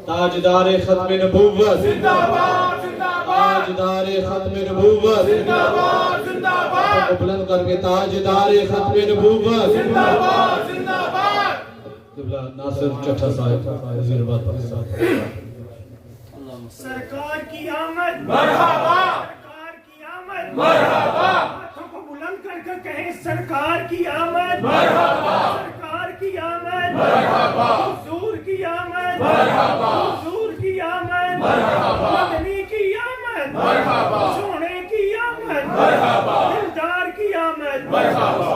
تاجدار ختم نبوت زندہ باد زندہ باد تاجدار ختم نبوت زندہ باد زندہ باد بلند کر کے تاجدار ختم نبوت زندہ باد زندہ باد قبلہ ناصر چٹھا صاحب وزیر آباد پاکستان سرکار کی آمد مرحبا سرکار کی آمد مرحبا ہاتھوں کو بلند کر کے کہیں سرکار کی آمد مرحبا سرکار کی آمد مرحبا حضور کی آمد مرحبا حضور کی آمد مرحبا مدنی کی آمد مرحبا سونے کی آمد مرحبا دلدار کی آمد مرحبا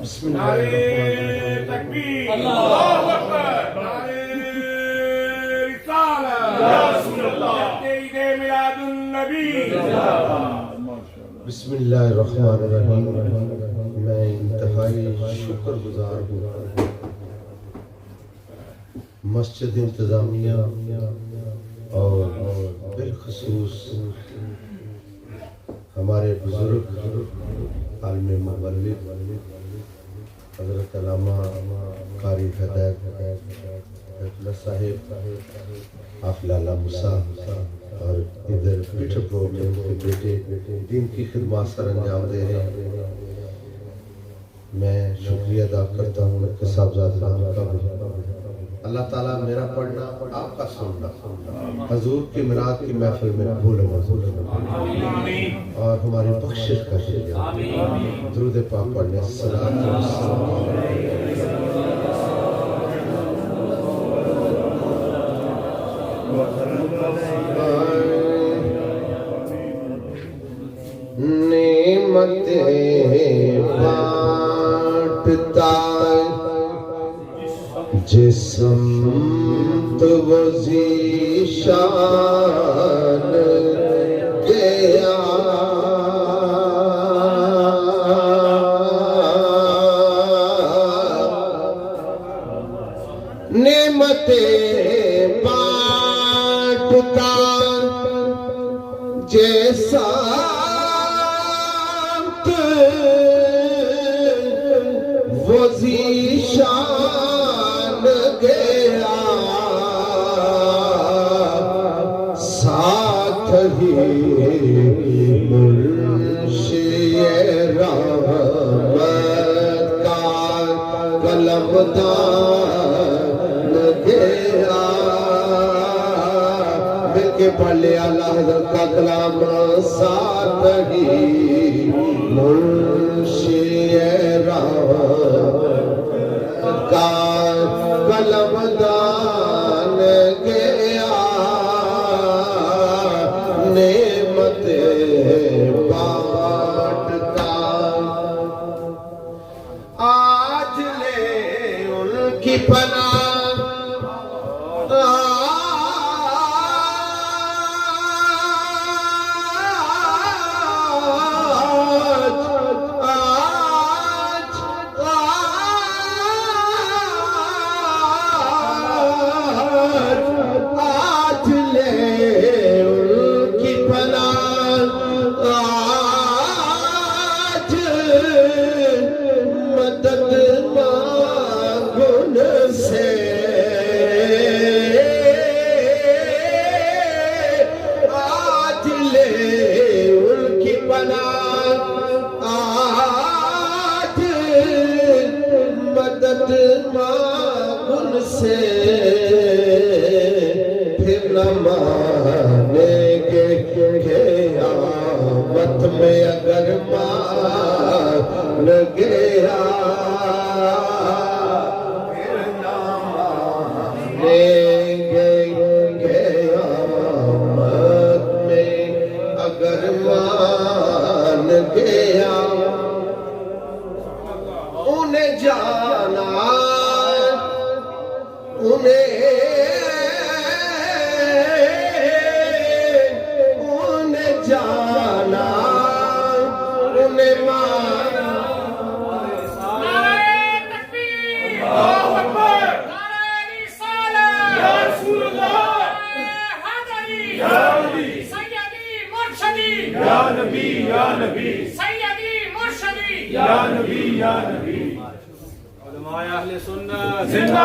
بسم اللہ الرحمن الرحیم تکبیر اللہ اکبر نعرہ رسالہ یا رسول اللہ عید میلاد النبی بسم اللہ الرحمن الرحیم میں انتہائی شکر گزار ہوں مسجد انتظامیہ اور بالخصوص ہمارے بزرگ عالم مولد حضرت علامہ قاری ہدایت صاحب حافظ لالا موسیٰ اور ادھر پیٹر پروگرام کے بیٹے دین کی خدمات سر انجام دے رہے ہیں میں شکریہ ادا کرتا ہوں ان کے صاحبزاد کا بھی اللہ تعالیٰ میرا پڑھنا آپ کا سننا حضور کی میلاد کی محفل میں قبول منظور اور ہماری بخشش کا ذریعہ درود پاک پڑھنے صلاۃ و سلام نعمتیں بانٹتا جسم تو وہ ذیشان گیا نعمتیں بانٹتا جیسا وہ ذیشان گیا ساتھ ہی منشی رحمت کا قلمدان گیا مل کے پڑھ لیا اللہ حضرت کا کلام ساتھ ہی منشی رحمت کا قلمدان گیا نعمتیں بانٹتا آج لے ان کی پناہ ان سے پھر نہ مانیں گے قیامت میں اگر مان گیا پھر نہ مانیں گے قیامت میں اگر مان گیا انہیں جانا انہیں جانا انہیں مانا نعرہ تکبیر اللہ اکبر نعرہ رسالہ یا رسول اللہ حیدری یا نبی سیدی مرشدی یا نبی یا نبی سیدی مرشدی یا نبی یا نبی علماء اہل سنت زندہ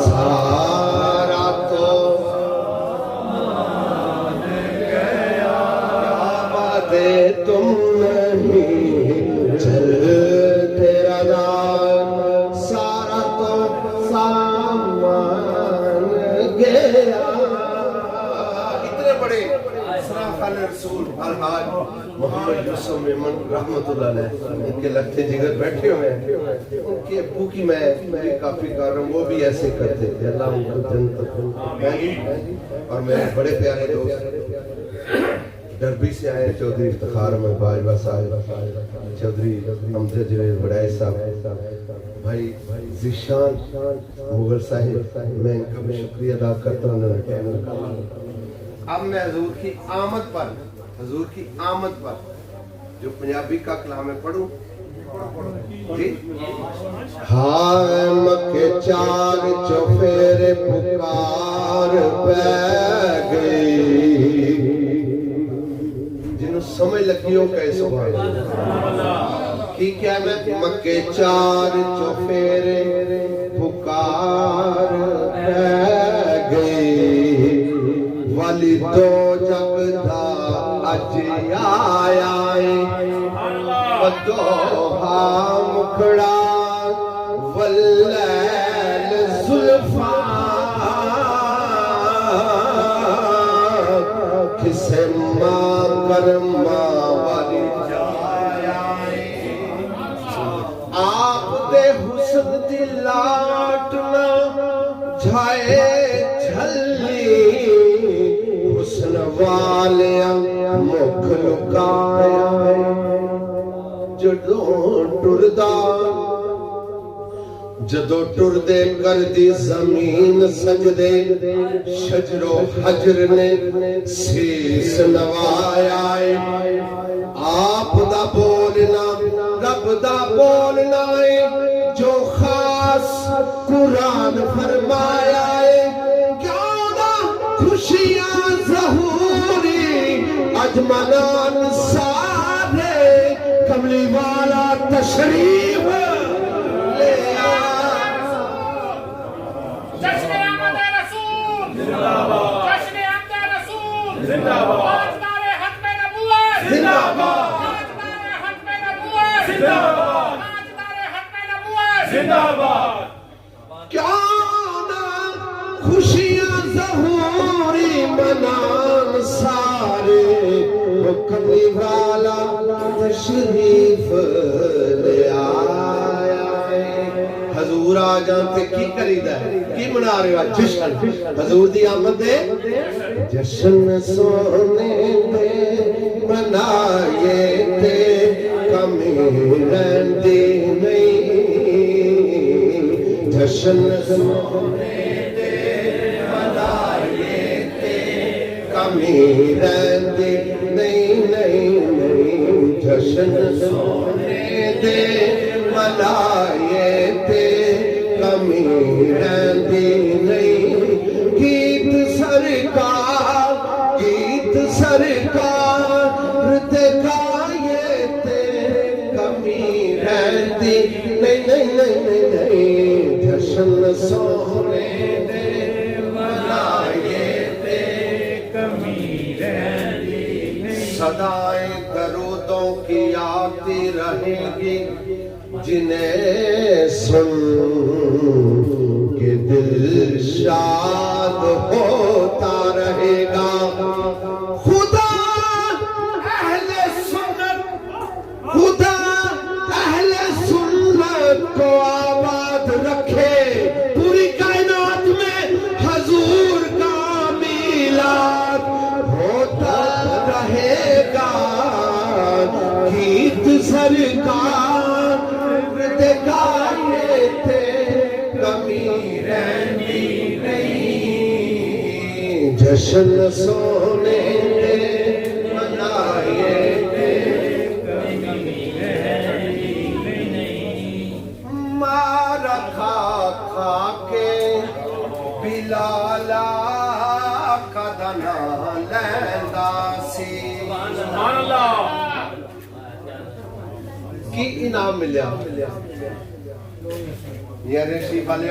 سارا تو باتیں تم نہیں چلتے رضا سارا تو سامان گیا اتنے بڑے اسراف رسول الحاج محمد یوسف میمن رحمت اللہ علیہ ان کے لگتے جگر بیٹھے ہوئے ہیں ان کے ابو کی میں کافی کر رہا ہوں وہ بھی ایسے کرتے تھے اللہ ان کو جنت اور میرے بڑے پیارے دوست ڈربی سے آئے چودھری افتخار احمد باجوہ صاحب چودھری امجد جوید بڑائے صاحب بھائی ذیشان مغل صاحب میں ان کا بھی شکریہ ادا کرتا ہوں اب میں حضور کی آمد پر جو پنجابی کا کلام ہے پڑھوں ہائے مکے چار چوفیرے پکار پہ گئی جنہوں سمجھ لگیوں کیسے بھائی ٹھیک ہے میں مکے چار چوفیرے پکار پہ گئی والی دو جگ دا اج آیا بدوہا مکڑا واللیل زلفاں کسے ماں کرما والی جایا آپ دے حسن دی لاٹنا جھائے جھلی حسن والیاں مکھ لکایا جدو ٹردے کر دی زمین سجدے شجر و حجر نے سیس نوایا آپ دا بولنا رب دا بولنا جو خاص قرآن فرمایا کیوں نہ خوشیاں ظہوری اجمنان سارے کملی والا تشریف لے جشن آمد رسول زندہ باد جشن آمد رسول زندہ باد تاجدار ختم نبوت زندہ باد تاجدار ختم نبوت زندہ باد تاجدار ختم نبوت زندہ باد کیا نہ خوشیاں ظہوری منان سارے وہ کملی والا تشریف لے آیا حضور آ جانتے کی کریدہ ہے کی منا رہے ہو جشن حضور دی آمد دے جشن سونے دے منائے دے کمی رہندی نہیں جشن سونے دے منائے دے کمی رہندی نہیں جشن سونے دے منائے دے کمی رہندی نہیں گیت سرکار دے گائے تے کمی رہندی نہیں جشن سونے دے منائے دے کمی رہندی صدائیں درودوں کی آتی رہیں گی جنہیں سن کے دل شاد ہوتا رہے گا خدا اہل سنت کو آباد رکھے پوری کائنات میں حضور کا میلاد ہوتا رہے گا گیت سرکار دے گائے تھے کمی رہنی نہیں جشن سونے دے منائے دے کمی رہنی نہیں مارا کھا کے بلالا کدنا لیندا سی سبحان اللہ کی انعام ملیا یا رشی والے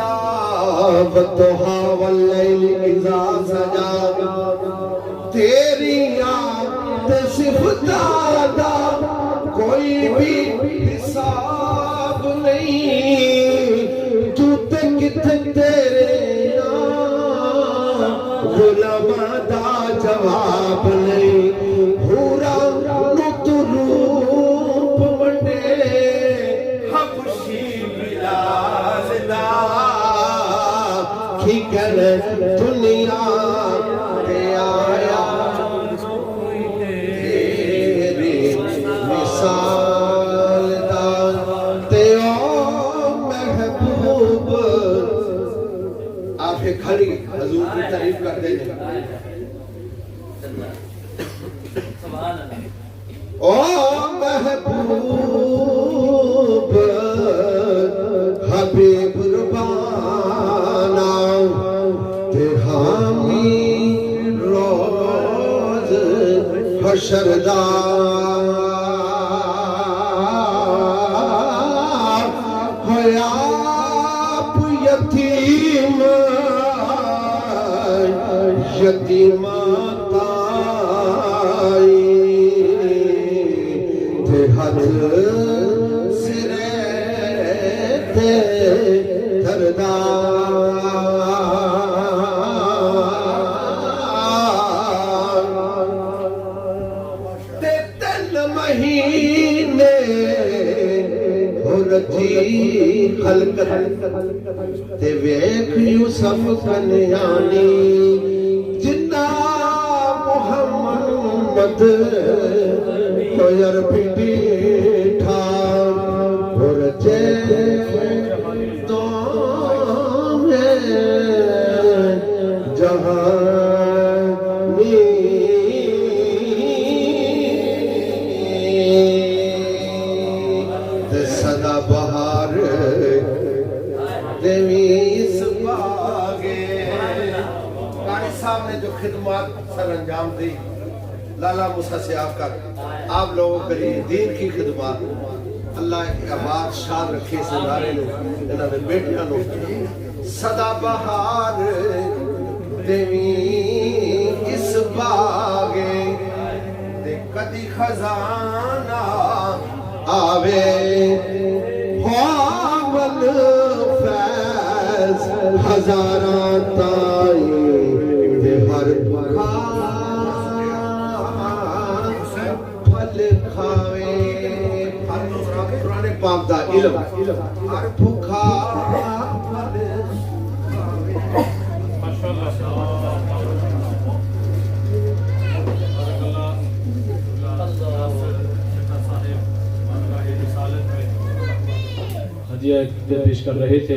سجا والضحا واللیل اذا سجا تیری یاد صفت دادا کوئی بھی حساب نہیں تو کتنے تیرے علماء دا جواب نہیں ہورا نو تو روپ منڈے حبشی بلال دا کی کرے دنیا تے آیا تیری مثال دا تے او محبوب آپ ایک کھڑی حضور کی تعریف کر دیں او محبوب حبیب ربانا تے حامی روز حشر دا ہویا یتیم تائی تے ہاتھ سرے تے دردار تے 3 مہینے رتی خلقت تے ویکھ یوسف کنیانی جنہ محمد کوئی عربی بیٹھا اور جے تو میں جہانی سدا بہار دیوی اس باغے قاری صاحب نے جو خدمات سر انجام دی لالا موسیٰ سے آپ لوگوں کے لیے دین کی خدمات اللہ کی آباد شاد رکھے سنارے لو انہوں نے بیٹیاں لو سدا بہار دیوی اس باغے دے کدی خزانہ آوے حامل فیض ہزاراں تائی دے ہر پھل کھاوے قرآن پاک دا علم ہر بھوکا ہدیہ پیش کر رہے تھے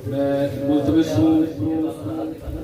میں ملتمس ہوں